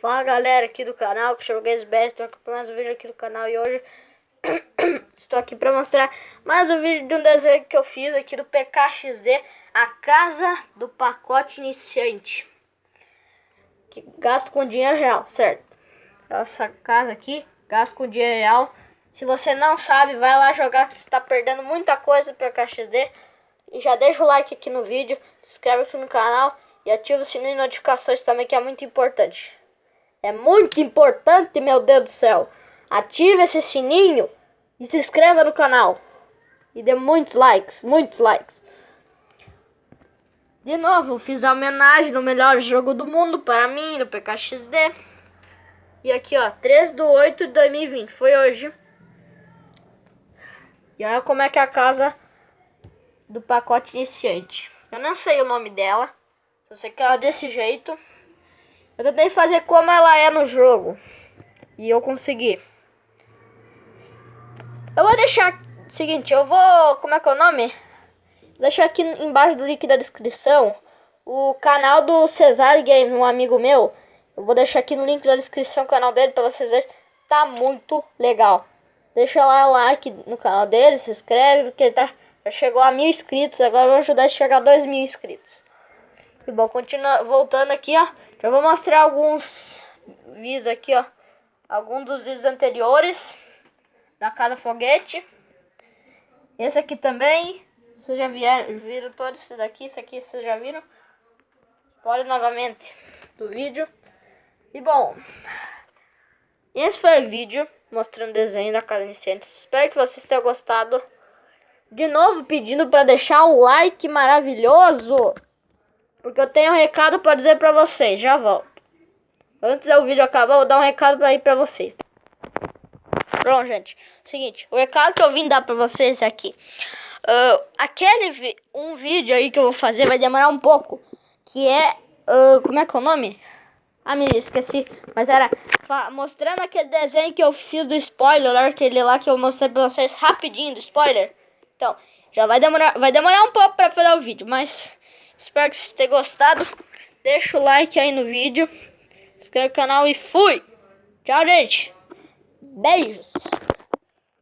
Fala galera aqui do canal, que chama GamesBest, estou aqui para mais um vídeo aqui do canal e hoje estou aqui para mostrar mais um vídeo de um desenho que eu fiz aqui do PKXD, a casa do pacote iniciante, que gasto com dinheiro real, certo? Essa casa aqui, gasto com dinheiro real. Se você não sabe, vai lá jogar que você está perdendo muita coisa do PKXD. E já deixa o like aqui no vídeo, se inscreve aqui no canal e ativa o sininho de notificações também, que é muito importante. É muito importante, meu Deus do céu. Ative esse sininho e se inscreva no canal. E dê muitos likes, muitos likes. De novo, fiz a homenagem no melhor jogo do mundo para mim, no PKXD. E aqui, ó, 3/8/2020, foi hoje. E olha como é que é a casa do pacote iniciante. Eu não sei o nome dela. Só sei que ela é desse jeito. Eu tentei fazer como ela é no jogo. E eu consegui. Eu vou deixar... Seguinte, eu vou... Como é que é o nome? Vou deixar aqui embaixo do link da descrição o canal do Cesário Games, um amigo meu. Eu vou deixar aqui no link da descrição o canal dele pra vocês verem. Tá muito legal. Deixa lá o like no canal dele, se inscreve, porque ele tá... já chegou a 1000 inscritos. Agora eu vou ajudar a chegar a 2000 inscritos. E bom, continua voltando aqui, ó. Já vou mostrar alguns vídeos aqui, ó. Alguns dos vídeos anteriores da Casa Foguete. Esse aqui também. Vocês já viram todos esses aqui. Esse aqui vocês já viram. Spoiler novamente do vídeo. E bom, esse foi o vídeo mostrando o desenho da Casa Iniciante. Espero que vocês tenham gostado. De novo pedindo para deixar um like maravilhoso, porque eu tenho um recado para dizer para vocês. Já volto. Antes do vídeo acabar, eu vou dar um recado para ir para vocês. Pronto, gente. Seguinte, o recado que eu vim dar para vocês é aqui. Um vídeo aí que eu vou fazer vai demorar um pouco. Que é... como é que é o nome? Ah, me esqueci. Mas era mostrando aquele desenho que eu fiz do spoiler. Aquele lá que eu mostrei para vocês rapidinho do spoiler. Então, já vai demorar um pouco para fazer o vídeo. Mas espero que vocês tenham gostado. Deixa o like aí no vídeo. Se inscreve no canal e fui! Tchau, gente! Beijos!